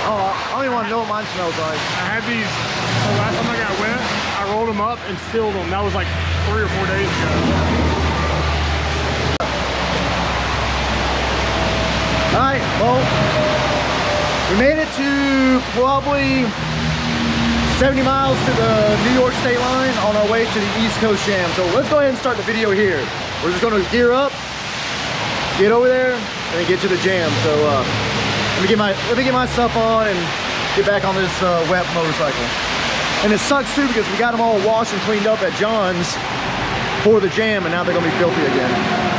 Oh, I don't even want to know what mine smells like. I had these, the last time I got wet, I rolled them up and sealed them. That was like 3 or 4 days ago. All right, well, we made it to probably 70 miles to the New York state line on our way to the East Coast Jam. So let's go ahead and start the video here. We're just gonna gear up, get over there, and then get to the jam. So let me get my stuff on and get back on this wet motorcycle. And it sucks too because we got them all washed and cleaned up at John's for the jam, and now they're gonna be filthy again.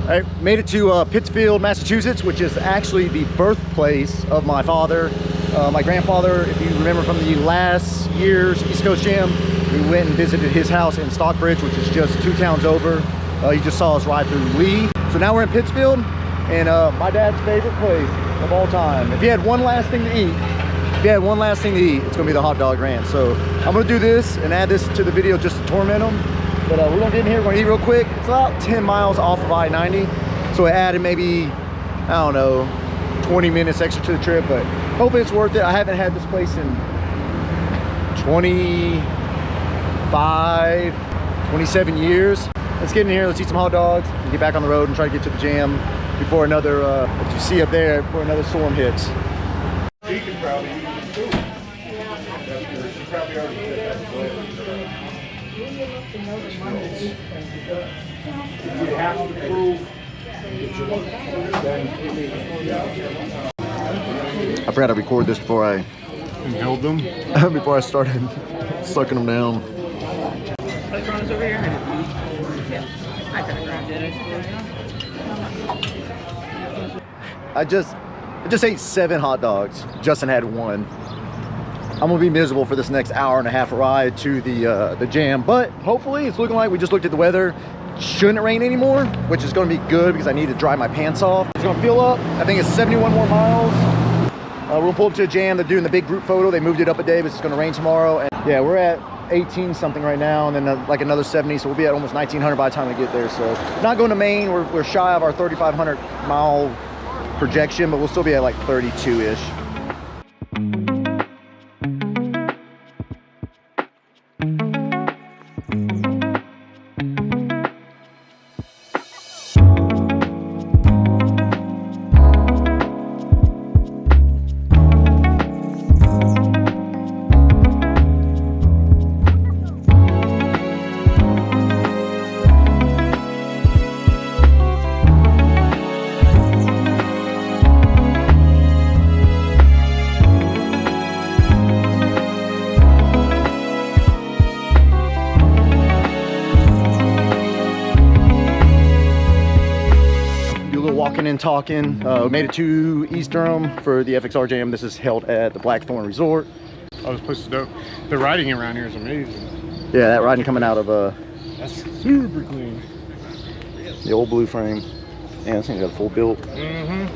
I made it to Pittsfield, Massachusetts, which is actually the birthplace of my father. My grandfather, if you remember from the last year's East Coast Jam, we went and visited his house in Stockbridge, which is just 2 towns over. You just saw us ride through Lee. So now we're in Pittsfield, and my dad's favorite place of all time. If he had one last thing to eat, it's gonna be the hot dog ranch. So I'm gonna do this and add this to the video just to torment him. But we're gonna get in here, we're gonna eat real quick. It's about 10 miles off of I-90. So I added maybe, I don't know, 20 minutes extra to the trip, but hopefully it's worth it. I haven't had this place in 27 years. Let's get in here, let's eat some hot dogs, and get back on the road and try to get to the jam before another, what you see up there, before another storm hits. You can probably use it too. She probably already did that. You have to prove. I forgot to record this before I held them. before I started sucking them down. Blackthorne's over here. Yeah, I could have grabbed it. I just ate 7 hot dogs. Justin had 1. I'm gonna be miserable for this next hour and a half ride to the jam, but hopefully it's looking like, we just looked at the weather, shouldn't rain anymore, which is gonna be good because I need to dry my pants off. It's gonna fill up. I think it's 71 more miles. We're gonna pull up to a jam. They're doing the big group photo. They moved it up a day, but it's gonna rain tomorrow. And yeah, we're at 18 something right now, and then like another 70, so we'll be at almost 1900 by the time we get there. So not going to Maine. We're shy of our 3,500 mile projection, but we'll still be at like 32-ish. Walking and talking. We made it to East Durham for the FXR Jam. This is held at the Blackthorne Resort. Oh, this place is dope. The riding around here is amazing. Yeah, that riding coming out of that's super clean. The old blue frame. Yeah, this thing's got a full build. Mm-hmm.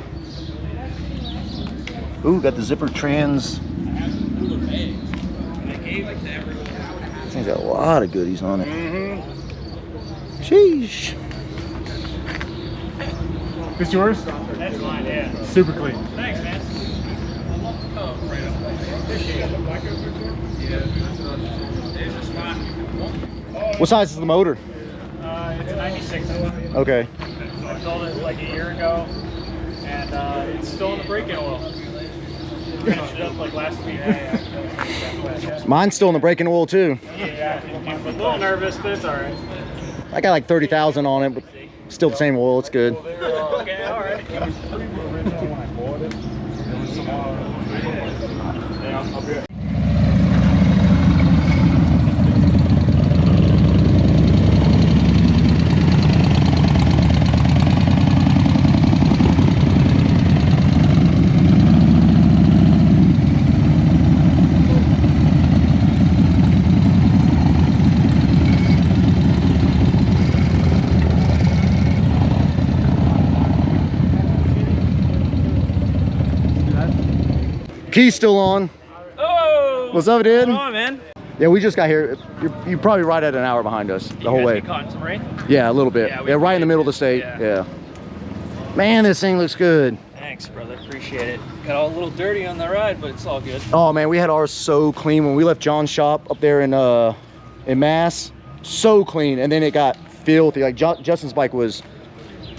Ooh, got the zipper trans. This thing's got a lot of goodies on it. Mm-hmm. Sheesh. This yours? That's mine, yeah. Super clean. Thanks, man. What size is the motor? It's a 96. Okay. I sold it like a year ago, and it's still in the break-in oil. Finished it up like last week. Mine's still in the braking oil too. Yeah, I'm a little nervous, but it's all right. I got like 30,000 on it, but still the same oil. It's good. Okay, all right. It was pretty original when I bought it. There was some yeah, I'll be right. Key's still on. Oh! What's up, dude? Come on, man. Yeah, we just got here. You're probably right at an hour behind us the whole way. Caught in some rain? Yeah, a little bit. Yeah, right in the middle of the state. Yeah. Man, this thing looks good. Thanks, brother. Appreciate it. Got all a little dirty on the ride, but it's all good. Oh man, we had ours so clean when we left John's shop up there in Mass. So clean, and then it got filthy. Like Justin's bike was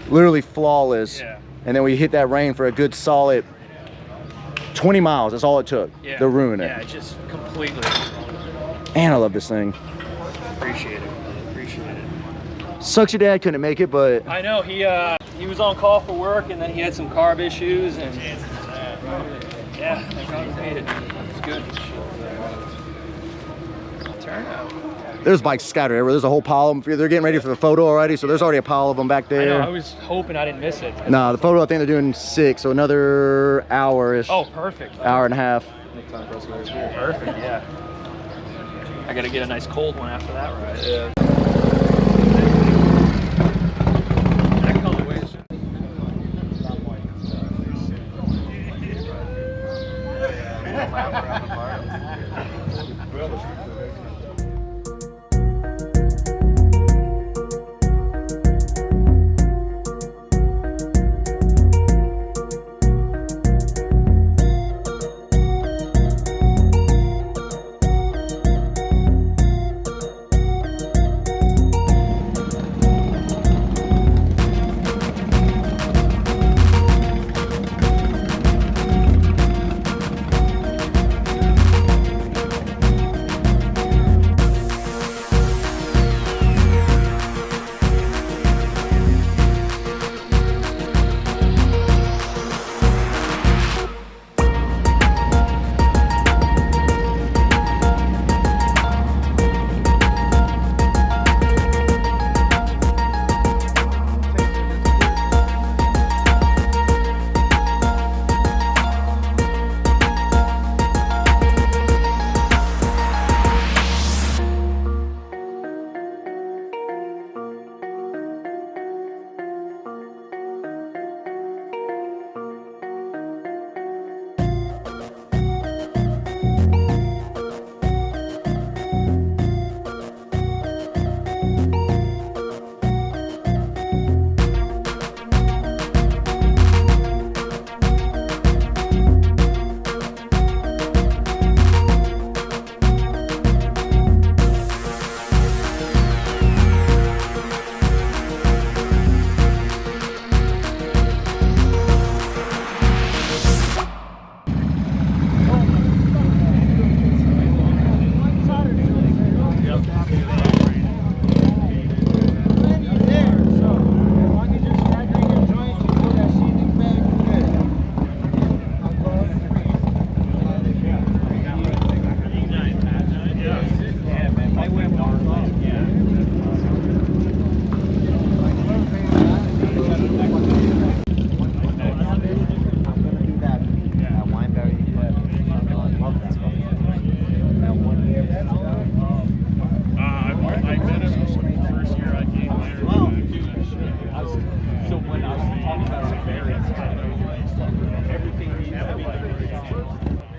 literally flawless. Yeah. And then we hit that rain for a good solid 20 miles. That's all it took to ruin it. Yeah, just completely. And I love this thing. Appreciate it. Appreciate it. Sucks your dad couldn't make it, but I know he was on call for work, and then he had some carb issues, and yeah, thank God he made it. It's good. Turnout. there's bikes scattered everywhere. There's a whole pile of them. They're getting ready for the photo already, so there's already a pile of them back there. I know, I was hoping I didn't miss it. Nah, the photo I think they're doing 6, so another hour-ish. Oh, perfect. Hour and a half. Perfect, yeah. I gotta get a nice cold one after that ride. Yeah. That colorway is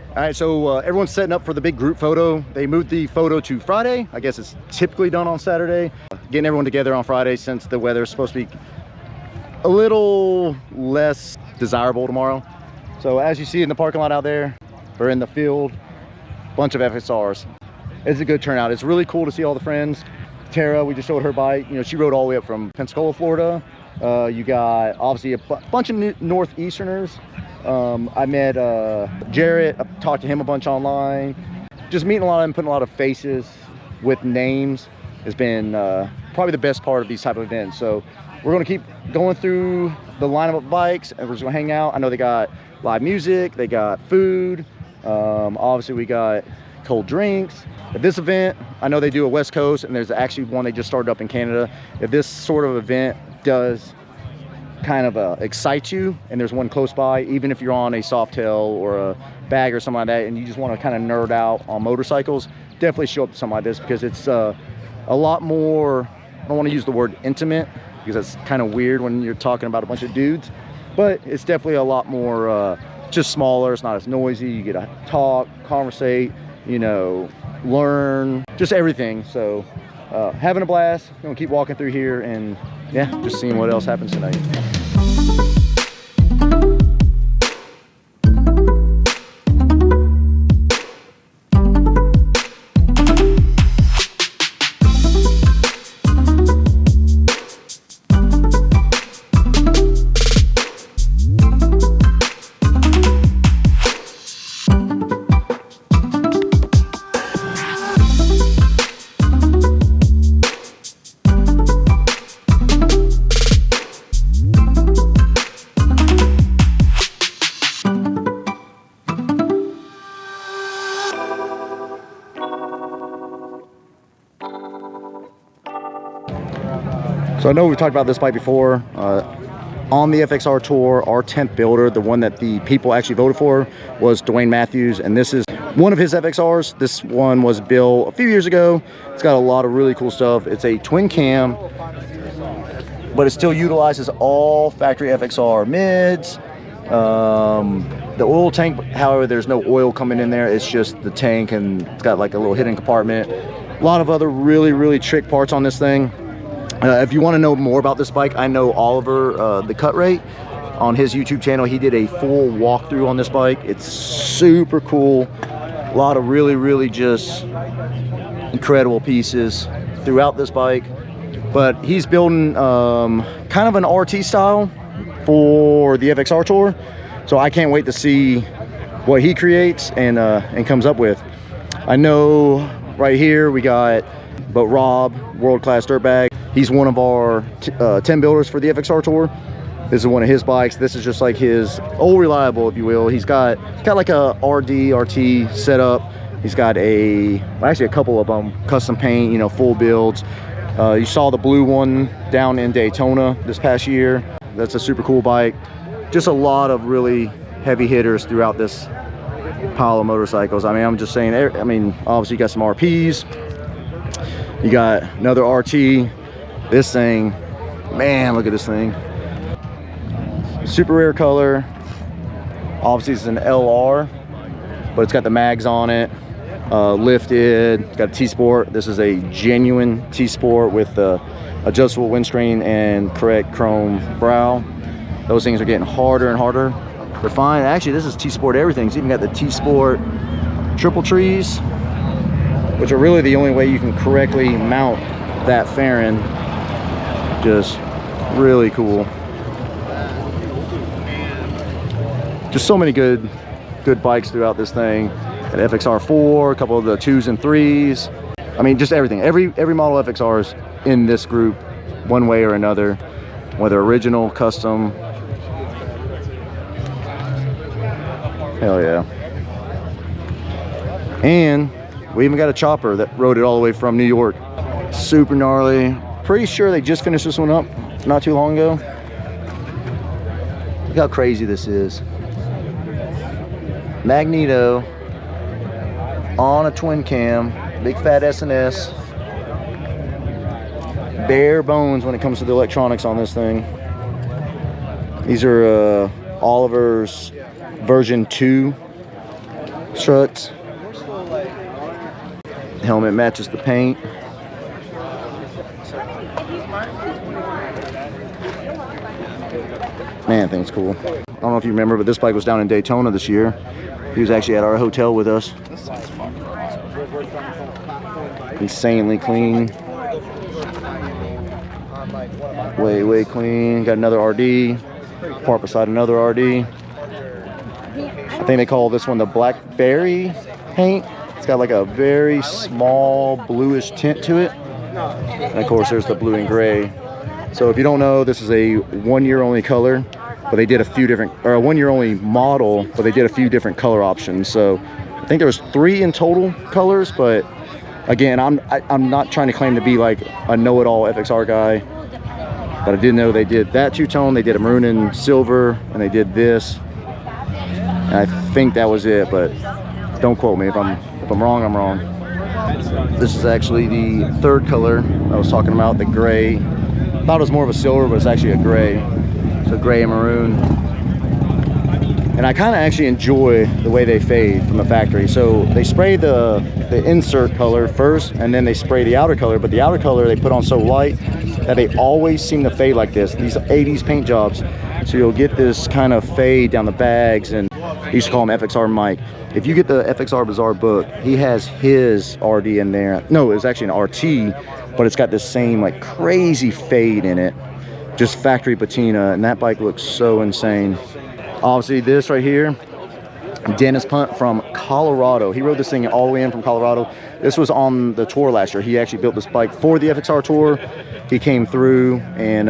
All right, so everyone's setting up for the big group photo. They moved the photo to Friday. I guess it's typically done on Saturday. Getting everyone together on Friday since the weather is supposed to be a little less desirable tomorrow. So as you see in the parking lot out there, or in the field, bunch of FXRs. It's a good turnout. It's really cool to see all the friends. Tara, we just showed her bike. You know, she rode all the way up from Pensacola, Florida, You got obviously a bunch of Northeasterners. I met Jarrett. I talked to him a bunch online. Just meeting a lot of them, putting a lot of faces with names has been probably the best part of these type of events. So we're going to keep going through the lineup of bikes, and we're just going to hang out. I know they got live music, they got food. Obviously we got cold drinks. At this event, I know they do a West Coast, and there's actually one they just started up in Canada. If this sort of event does kind of excite you, and there's one close by, even if you're on a Softail or a bag or something like that, and you just want to kind of nerd out on motorcycles, definitely show up to something like this, because it's a lot more, I don't want to use the word intimate, because that's kind of weird when you're talking about a bunch of dudes, but it's definitely a lot more just smaller. It's not as noisy. You get to talk, conversate, you know, learn, just everything. So having a blast. Gonna keep walking through here, and yeah, just seeing what else happens tonight. So I know we've talked about this bike before. On the FXR Tour, our 10th builder, the one that the people actually voted for, was Dwayne Matthews, and this is one of his FXRs. This one was built a few years ago. It's got a lot of really cool stuff. It's a twin cam, but it still utilizes all factory FXR mids. The oil tank, however, there's no oil coming in there. It's just the tank, and it's got like a little hidden compartment. A lot of other really trick parts on this thing. If you want to know more about this bike, I know Oliver, the Cut Rate, on his YouTube channel. He did a full walkthrough on this bike. It's super cool. A lot of really just incredible pieces throughout this bike. But he's building kind of an RT style for the FXR Tour. So I can't wait to see what he creates and comes up with. I know right here we got Rob, world-class dirtbag. He's one of our 10 builders for the FXR Tour. This is one of his bikes. This is just like his old reliable, if you will. He's got like a RT setup. He's got actually a couple of them, custom paint, you know, full builds. You saw the blue one down in Daytona this past year. That's a super cool bike. Just a lot of really heavy hitters throughout this pile of motorcycles. I mean, I'm just saying, I mean, obviously you got some RPs. You got another RT. This thing, man, look at this thing. Super rare color. Obviously it's an LR, but it's got the mags on it, lifted. It's got a T-Sport. This is a genuine T-Sport with adjustable windscreen and correct chrome brow. Those things are getting harder and harder to find. Actually, this is T-Sport everything. It's even got the T-Sport triple trees, which are really the only way you can correctly mount that fairing. Just really cool. Just so many good bikes throughout this thing. An FXR4, a couple of the 2s and 3s. I mean, just everything. Every model FXRs in this group, one way or another, whether original, custom. Hell yeah. And we even got a chopper that rode it all the way from New York. Super gnarly. Pretty sure they just finished this one up not too long ago. Look how crazy this is. Magneto on a twin cam, big fat S&S. Bare bones when it comes to the electronics on this thing. These are Oliver's version 2 struts. Helmet matches the paint. Man, I think it's cool. I don't know if you remember, but this bike was down in Daytona this year. He was actually at our hotel with us. Insanely clean. Way clean. Got another RD. Parked beside another RD. I think they call this one the Blackberry paint. It's got like a very small bluish tint to it. And of course there's the blue and gray. So if you don't know, this is a 1 year only color, but they did a few different, or a 1 year only model, but they did a few different color options. So I think there was 3 in total colors, but again, I'm not trying to claim to be like a know-it-all FXR guy, but I did know they did that two-tone, they did a maroon and silver, and they did this. And I think that was it, but don't quote me. If I'm wrong, I'm wrong. This is actually the 3rd color I was talking about, the gray. Thought it was more of a silver, but it's actually a gray. So gray and maroon. And I kind of actually enjoy the way they fade from the factory. So they spray the insert color first, and then they spray the outer color, but the outer color they put on so light that they always seem to fade like this. These 80s paint jobs. So you'll get this kind of fade down the bags, and I used to call him FXR Mike. If you get the FXR Bazaar book, he has his RD in there. No, it was actually an RT, but it's got this same like crazy fade in it. Just factory patina, and that bike looks so insane. Obviously this right here, Dennis Punt from Colorado. He rode this thing all the way in from Colorado. This was on the tour last year. He actually built this bike for the FXR tour. He came through and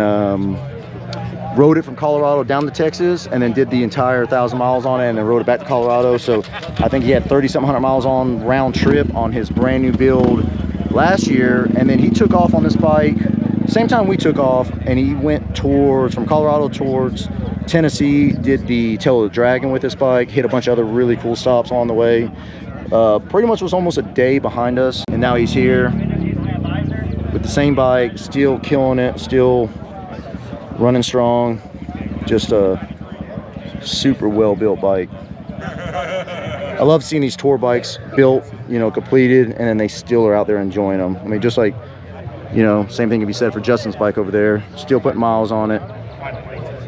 rode it from Colorado down to Texas, and then did the entire 1,000 miles on it, and then rode it back to Colorado. So I think he had 30-something hundred miles on round trip on his brand new build last year. And then he took off on this bike same time we took off, and he went towards, from Colorado towards Tennessee, did the Tail of the Dragon with this bike, hit a bunch of other really cool stops on the way. Pretty much was almost a day behind us, and now he's here with the same bike, still killing it, still running strong. Just a super well built bike. I love seeing these tour bikes built, you know, completed, and then they still are out there enjoying them. I mean, just like, you know, same thing can be said for Justin's bike over there, still putting miles on it.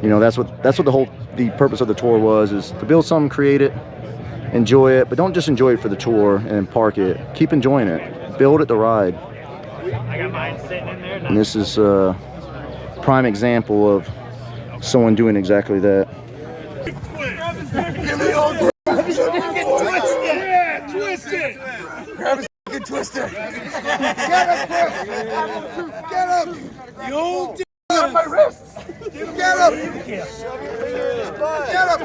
You know, that's what the purpose of the tour was, is to build something, create it, enjoy it, but don't just enjoy it for the tour and park it. Keep enjoying it. Build it to ride. I got mine sitting in there. And this is a prime example of someone doing exactly that. Twister. Get him, Chris. Get him. You old on my wrists. Get him. Get him. Get him.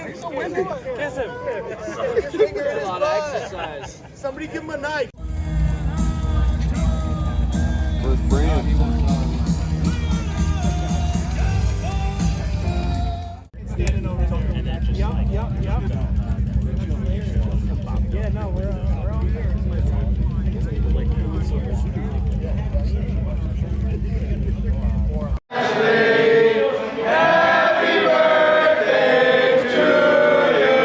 He's so windy. Kiss him. A lot of exercise. Somebody give him a knife. Where's Brand? Standing over there. Yup. Yeah, no, we're on here. Happy birthday to you.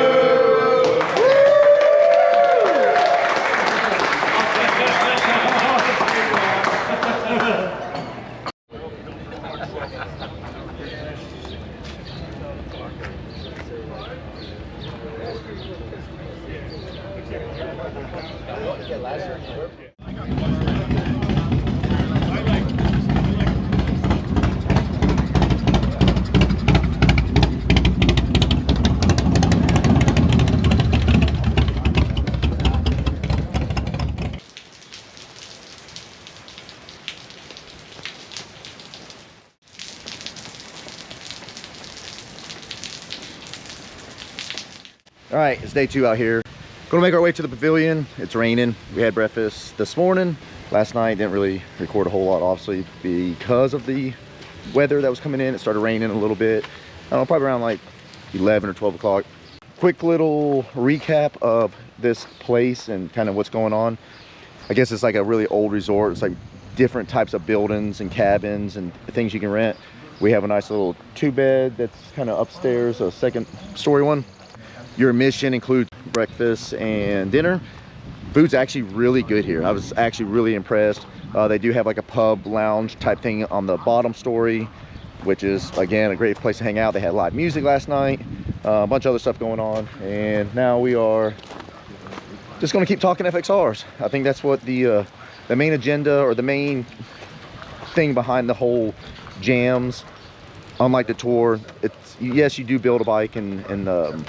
All right, it's day 2 out here. Gonna make our way to the pavilion. It's raining. We had breakfast this morning. Last night didn't really record a whole lot, obviously, because of the weather that was coming in. It started raining a little bit. I don't know, probably around like 11 or 12 o'clock. Quick little recap of this place and kind of what's going on. I guess it's like a really old resort. It's like different types of buildings and cabins and things you can rent. We have a nice little 2-bed that's kind of upstairs, a 2nd story one. Your admission includes breakfast and dinner. Food's actually really good here. I was actually really impressed. They do have like a pub lounge type thing on the bottom story, which is, again, a great place to hang out. They had live music last night, a bunch of other stuff going on, and now we are just going to keep talking FXRs. I think that's what the main agenda, or the main thing behind the whole jams, unlike the tour, it's, yes, you do build a bike and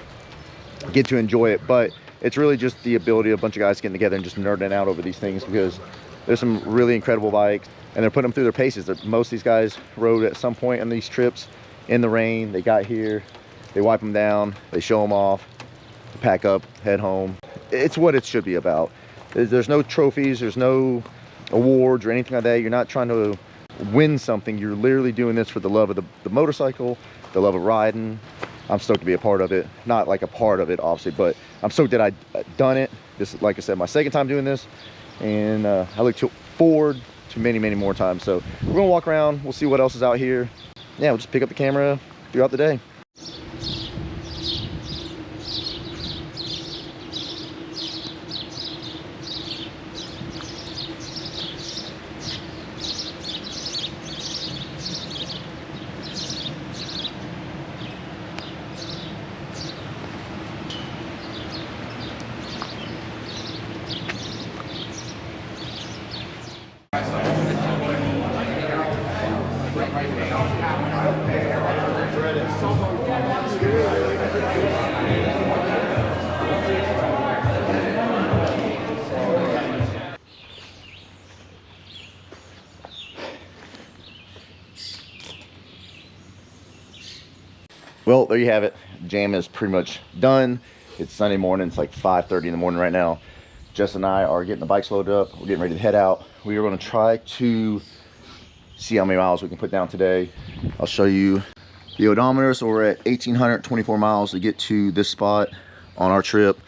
get to enjoy it, but it's really just the ability of a bunch of guys getting together and just nerding out over these things, because there's some really incredible bikes and they're putting them through their paces. Most of these guys rode at some point on these trips in the rain. They got here, they wipe them down, they show them off, pack up, head home. It's what it should be about. There's no trophies, there's no awards or anything like that. You're not trying to win something. You're literally doing this for the love of the motorcycle, the love of riding. I'm stoked to be a part of it. Not like a part of it, obviously, but I'm stoked that I've done it. This is, like I said, my second time doing this, and I look forward to many, many more times. So we're gonna walk around, we'll see what else is out here. Yeah, we'll just pick up the camera throughout the day. Well, there you have it. Jam is pretty much done. It's Sunday morning. It's like 5:30 in the morning right now. Jess and I are getting the bikes loaded up. We're getting ready to head out. We are going to try to see how many miles we can put down today. I'll show you the odometer. So we're at 1,824 miles to get to this spot on our trip.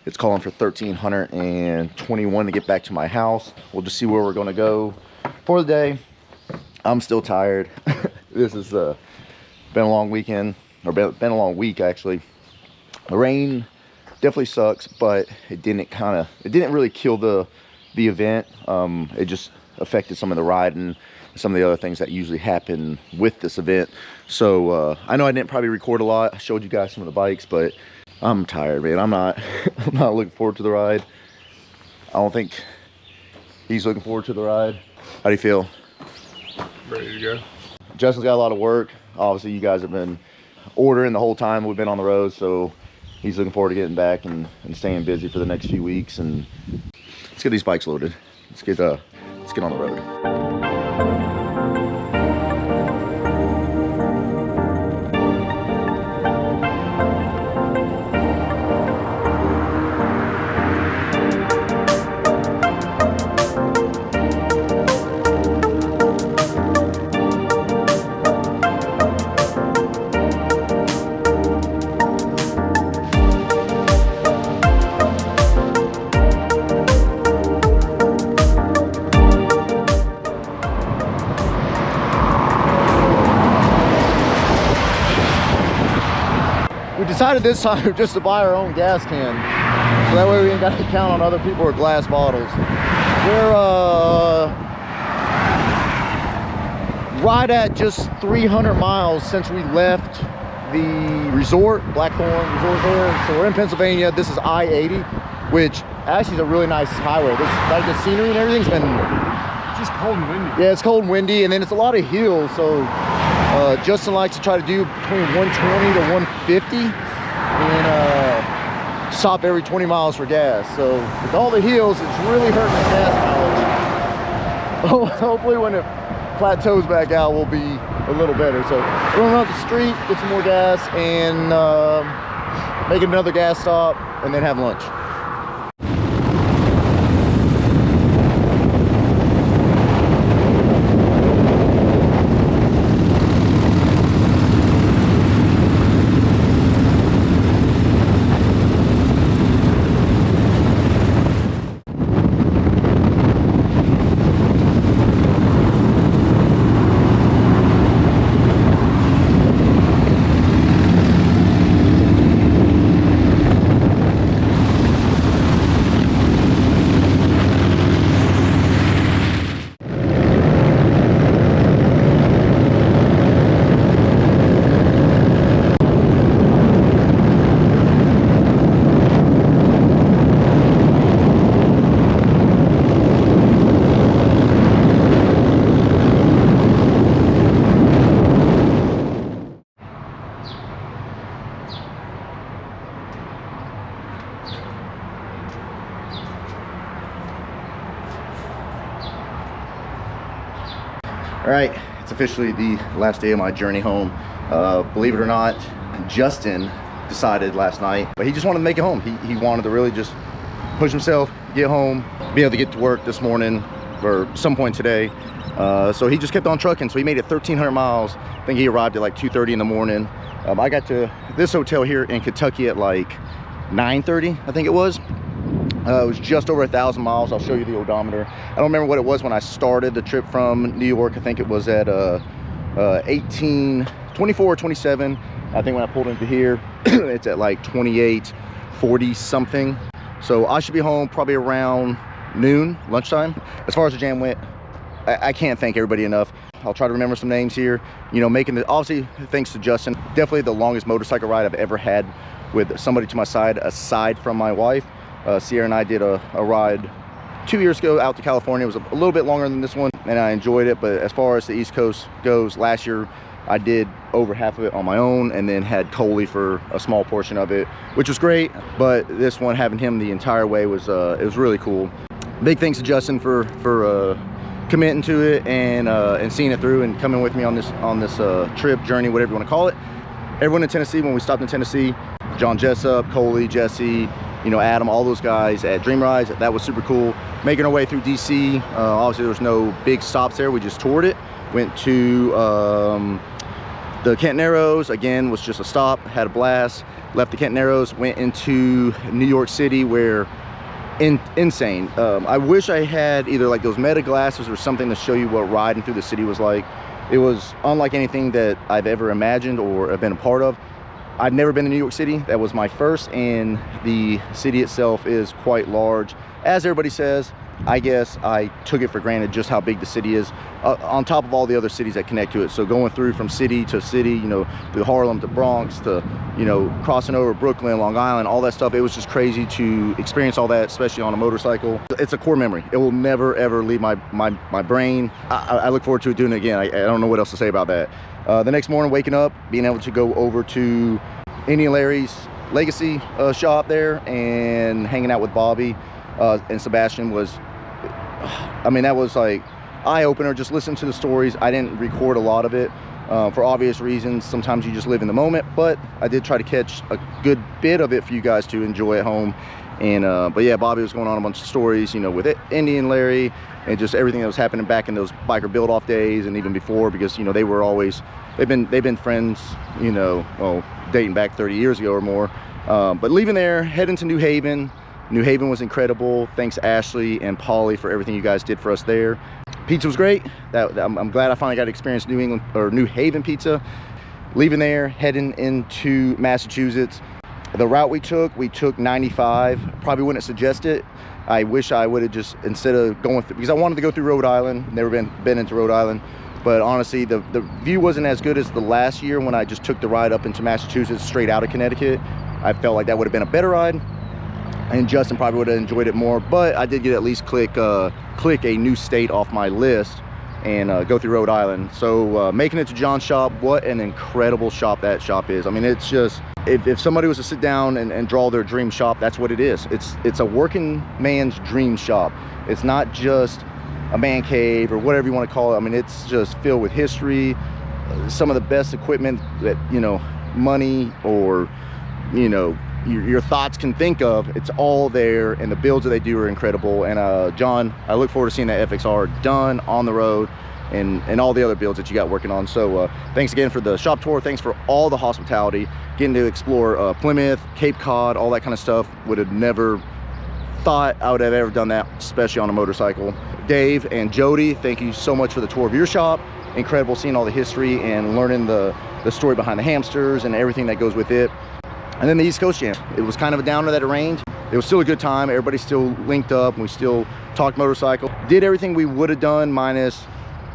It's calling for 1,321 to get back to my house. We'll just see where we're going to go for the day. I'm still tired. This has been a long weekend. Or been a long week, actually. The rain definitely sucks, but it didn't really kill the event. It just affected some of the riding, some of the other things that usually happen with this event. So I know I didn't probably record a lot. I showed you guys some of the bikes, but I'm tired, man. I'm not looking forward to the ride. I don't think he's looking forward to the ride. How do you feel? Ready to go. Justin's got a lot of work. Obviously, you guys have been ordering the whole time we've been on the road, so he's looking forward to getting back and staying busy for the next few weeks. And let's get these bikes loaded. Let's get on the road. Decided this time just to buy our own gas can, so that way we ain't got to count on other people or glass bottles. We're right at just 300 miles since we left the resort, Blackthorne resort there. So we're in Pennsylvania. This is I-80, which actually is a really nice highway. This, like, the scenery and everything's been Just cold and windy. Yeah, it's cold and windy, and then it's a lot of hills. So Justin likes to try to do between 120 to 150 and stop every 20 miles for gas. So with all the hills, it's really hurting the gas mileage. Hopefully when it plateaus back out, we'll be a little better. So we're going up the street, get some more gas, and make another gas stop, and then have lunch. All right, it's officially the last day of my journey home. Believe it or not, Justin decided last night, but he just wanted to make it home. He wanted to really just push himself, get home, be able to get to work this morning or some point today. So he just kept on trucking. So he made it 1,300 miles. I think he arrived at like 2:30 in the morning. I got to this hotel here in Kentucky at like 9:30, I think it was. It was just over 1,000 miles. I'll show you the odometer. I don't remember what it was when I started the trip from New York. I think it was at 24 or 27. I think when I pulled into here, it's at like 28:40 something. So I should be home probably around noon, lunchtime. As far as the jam went, I can't thank everybody enough. I'll try to remember some names here. You know, making the, obviously thanks to Justin, definitely the longest motorcycle ride I've ever had with somebody to my side aside from my wife. Sierra and I did a ride 2 years ago out to California. It was a little bit longer than this one and I enjoyed it, but as far as the East Coast goes, last year I did over half of it on my own and then had Coley for a small portion of it, which was great. But this one, having him the entire way was it was really cool. Big thanks to Justin for committing to it and seeing it through and coming with me on this trip, journey, whatever you want to call it. Everyone in Tennessee, when we stopped in Tennessee, John Jessup, Coley, Jesse, you know, Adam, all those guys at Dream Rides, that was super cool. Making our way through DC, obviously there was no big stops there, we just toured it. Went to the Kent Narrows, again, was just a stop, had a blast. Left the Kent Narrows, went into New York City where, insane. I wish I had either like those Meta glasses or something to show you what riding through the city was like. It was unlike anything that I've ever imagined or have been a part of. I've never been to New York City. That was my first, and the city itself is quite large. As everybody says, I guess I took it for granted just how big the city is, on top of all the other cities that connect to it. So going through from city to city, you know, through Harlem to Bronx to, you know, crossing over Brooklyn, Long Island, all that stuff, it was just crazy to experience all that, especially on a motorcycle. It's a core memory. It will never ever leave my brain. I look forward to doing it again. I don't know what else to say about that. The next morning, waking up, being able to go over to Indian Larry's Legacy shop there and hanging out with Bobby and Sebastian was, I mean, that was like eye-opener. Just listen to the stories. I didn't record a lot of it for obvious reasons. Sometimes you just live in the moment, but I did try to catch a good bit of it for you guys to enjoy at home. And but yeah, Bobby was going on a bunch of stories, you know, with Indian Larry and just everything that was happening back in those biker build-off days and even before, because, you know, they were always, they've been friends, you know, well, dating back 30 years ago or more. But leaving there, heading to New Haven. New Haven was incredible. Thanks Ashley and Polly for everything you guys did for us there. Pizza was great. I'm glad I finally got to experience New Haven pizza. Leaving there, heading into Massachusetts. The route we took 95. Probably wouldn't suggest it. I wish I would have just, instead of going through, because I wanted to go through Rhode Island, never been into Rhode Island, but honestly the view wasn't as good as the last year when I just took the ride up into Massachusetts straight out of Connecticut. I felt like that would have been a better ride, and Justin probably would have enjoyed it more. But I did get at least click a new state off my list and go through Rhode Island. So making it to John's shop, what an incredible shop that shop is. I mean, it's just, if somebody was to sit down and draw their dream shop, that's what it is. It's a working man's dream shop. It's not just a man cave or whatever you want to call it. I mean, it's just filled with history, some of the best equipment that, you know, money or, you know, your thoughts can think of. It's all there, and the builds that they do are incredible. And John, I look forward to seeing that FXR done on the road and all the other builds that you got working on. So thanks again for the shop tour. Thanks for all the hospitality, getting to explore Plymouth, Cape Cod, all that kind of stuff. Would have never thought I would have ever done that, especially on a motorcycle. Dave and Jody, thank you so much for the tour of your shop. Incredible seeing all the history and learning the story behind the hamsters and everything that goes with it. And then the East Coast Jam, it was kind of a downer that it rained. It was still a good time. Everybody still linked up and we still talked motorcycle. Did everything we would have done, minus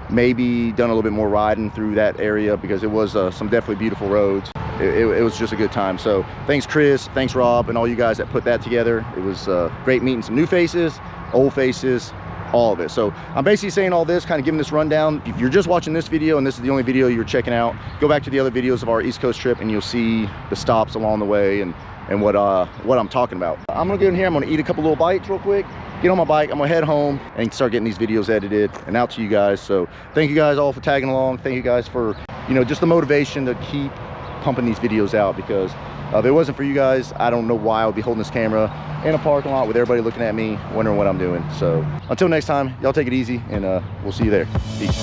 maybe done a little bit more riding through that area, because it was some definitely beautiful roads. It was just a good time. So thanks Chris, thanks Rob, and all you guys that put that together. It was great meeting some new faces, old faces, all of it. So I'm basically saying all this, kind of giving this rundown. If you're just watching this video and this is the only video you're checking out, go back to the other videos of our East Coast trip and you'll see the stops along the way and what I'm talking about. I'm gonna go in here, I'm gonna eat a couple little bites real quick, get on my bike. I'm gonna head home and start getting these videos edited and out to you guys. So thank you guys all for tagging along. Thank you guys for, you know, just the motivation to keep pumping these videos out, because if it wasn't for you guys, I don't know why I would be holding this camera in a parking lot with everybody looking at me, wondering what I'm doing. So until next time, y'all take it easy, and we'll see you there. Peace.